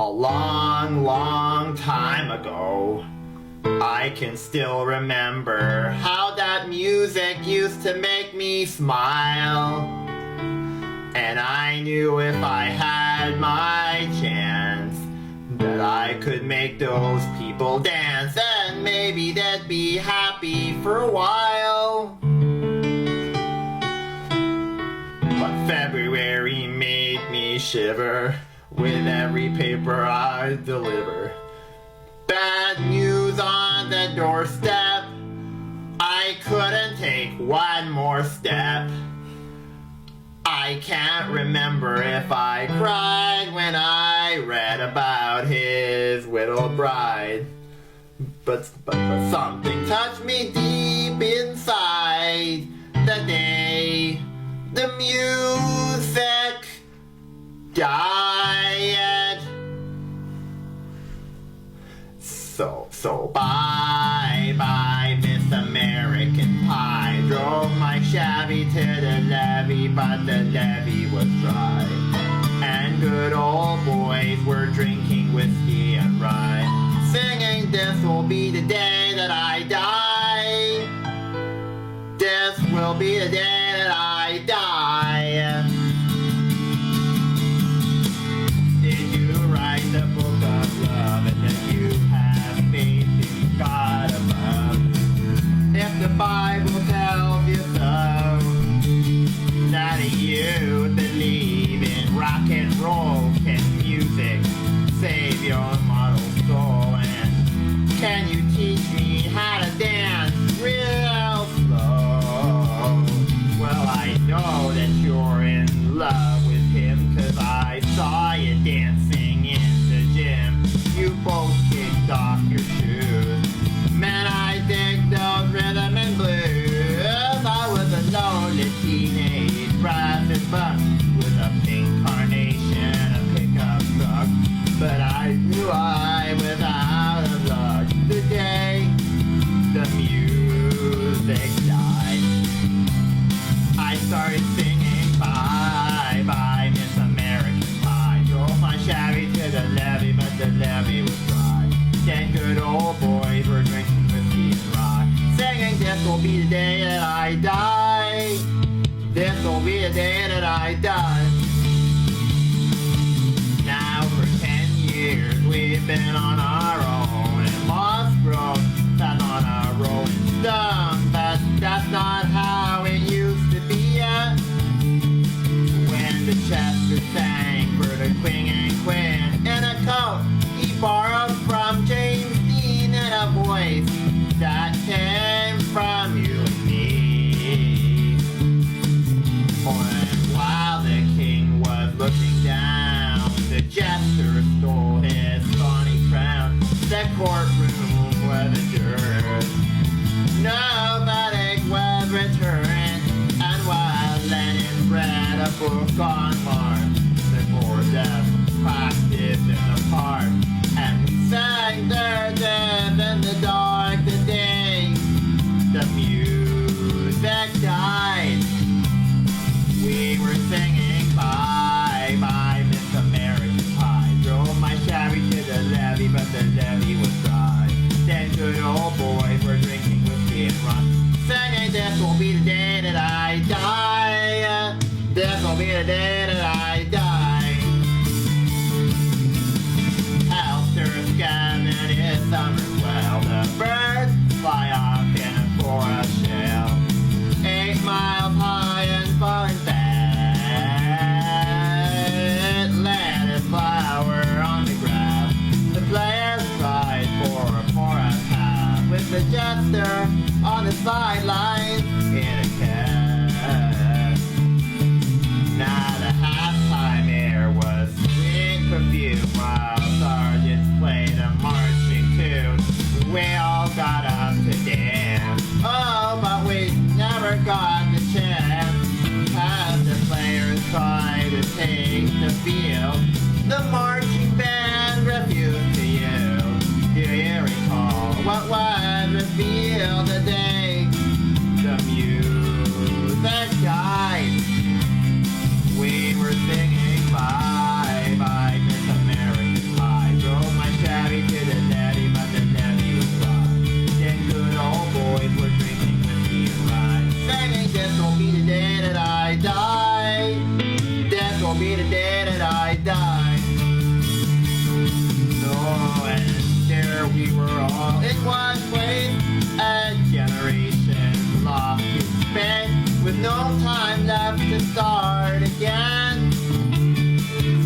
A long, long time ago, I can still remember how that music used to make me smile. And I knew if I had my chance that I could make those people dance, and maybe they'd be happy for a while. But February made me shiver with every paper I deliver. Bad news on the doorstep, I couldn't take one more step. I can't remember if I cried when I read about his widowed bride. But something touched me deep inside the day the music died. So bye, Miss American Pie. Drove my Chevy to the levee, but the levee was dry. And good old boys were drinking whiskey and rye, singing, "This will be the day that I die. This will be the day that I die." Did you write the book of love, and then you have faith in God above? If the Bible tells you so, that you believe in rock and roll, can music save your mortal soul? And can you teach me how to dance real slow? Well, I know that you're in love with him, 'cause I saw you dancing in the gym. You both kicked off your shoes. Man, I dig those rhythm and blues. I was a lonely teenage private buck with a pink carnation, a pickup truck. But I knew I was out of luck the day the music died. I started singing bye, bye, Miss American Pie. Drove my Chevy to the levee, but the levee was dry. Then good old boys were drinking whiskey and rye, singing, "This will be the day that I die. This will be the day that I die." Now for 10 years we've been on our own, and moss growth sat on a rolling stone. But that's not how it used to be. When the Chester sang for the Queen and Quinn in a coat he borrowed from James Dean, and a voice that came from you and me. And while the king was looking down, the jester stole his thorny crown. The courtroom was adjourned, nobody was returned. And while Lenin read a book on Mars, the board death practiced in the park, and we sang their death in the dark the day the music died. We were singing bye, bye, Miss American Pie. Drove my Chevy to the levee, but the levee was dry. Then good old boys were drinking whiskey and rum, singing, "This will be the day that I die. This will be the day that I die." Helter-skelter is summer swell. The birds fly off in a forest shell, 8 miles high and falling fast. Lettuce flower on the grass. The players tried for a half, with the jester on the sidelines in a cast. Now the halftime air was sweet perfume, while sergeants played a marching tune. We all got up to dance, oh, but we never got the chance. As the players tried to take the field, the marching band refused to yield. Do you recall what was revealed the day the music died? We were singing bye, bye, Miss American Pie. die. Death will be the day that I die. No, and there we were all in one place. A generation lost to space, with no time left to start again.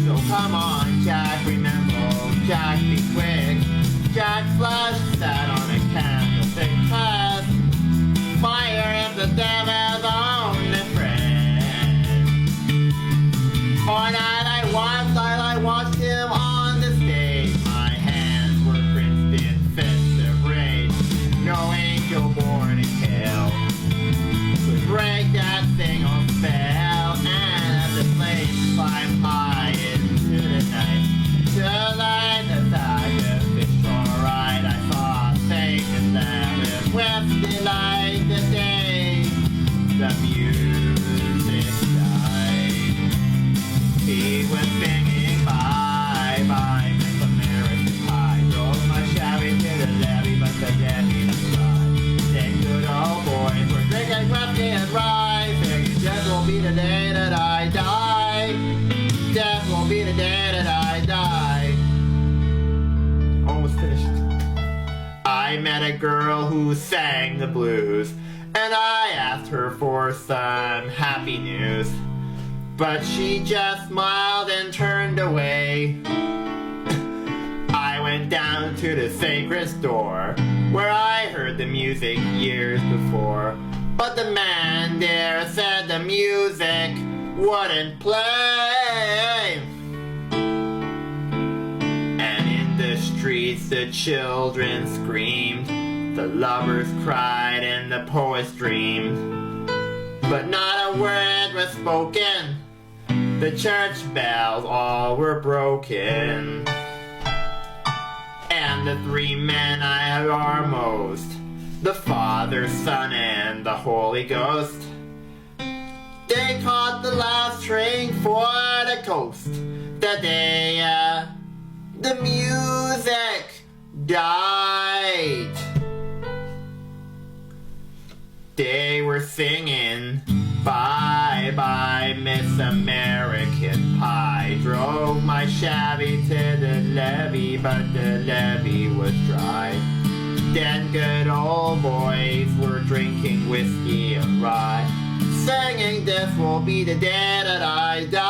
So come on, Jack, remember, Jack, be quick. Jack Flash sat on a candlestick test. Fire is the devil's only friend. All night I watched him on the stage. My hands were clenched in fists of rage. No angel born in hell could break that single spell. And as the flames climb high into the night, to light the sacrificial rite, I saw Satan laugh with delight the day the music died. He was singing bye bye, Miss American Pie. Drove my Chevy to the levee, but the levee was dry. Then good old boys were drinking whiskey and rye, singing death will be the day that I die. Death will be the day that I die. Almost finished. I met a girl who sang the blues, and I asked her for some happy news. But she just smiled and turned away. I went down to the sacred store, where I heard the music years before. But the man there said the music wouldn't play. And in the streets the children screamed, the lovers cried and the poets dreamed. But not a word was spoken. The church bells all were broken. And the three men I adore most, the Father, Son, and the Holy Ghost, they caught the last train for the coast. The day the music died. They were singing bye bye Miss American Pie. Drove my Chevy to the levee, but the levee was dry. Then good old boys were drinking whiskey and rye, singing death will be the day that I die.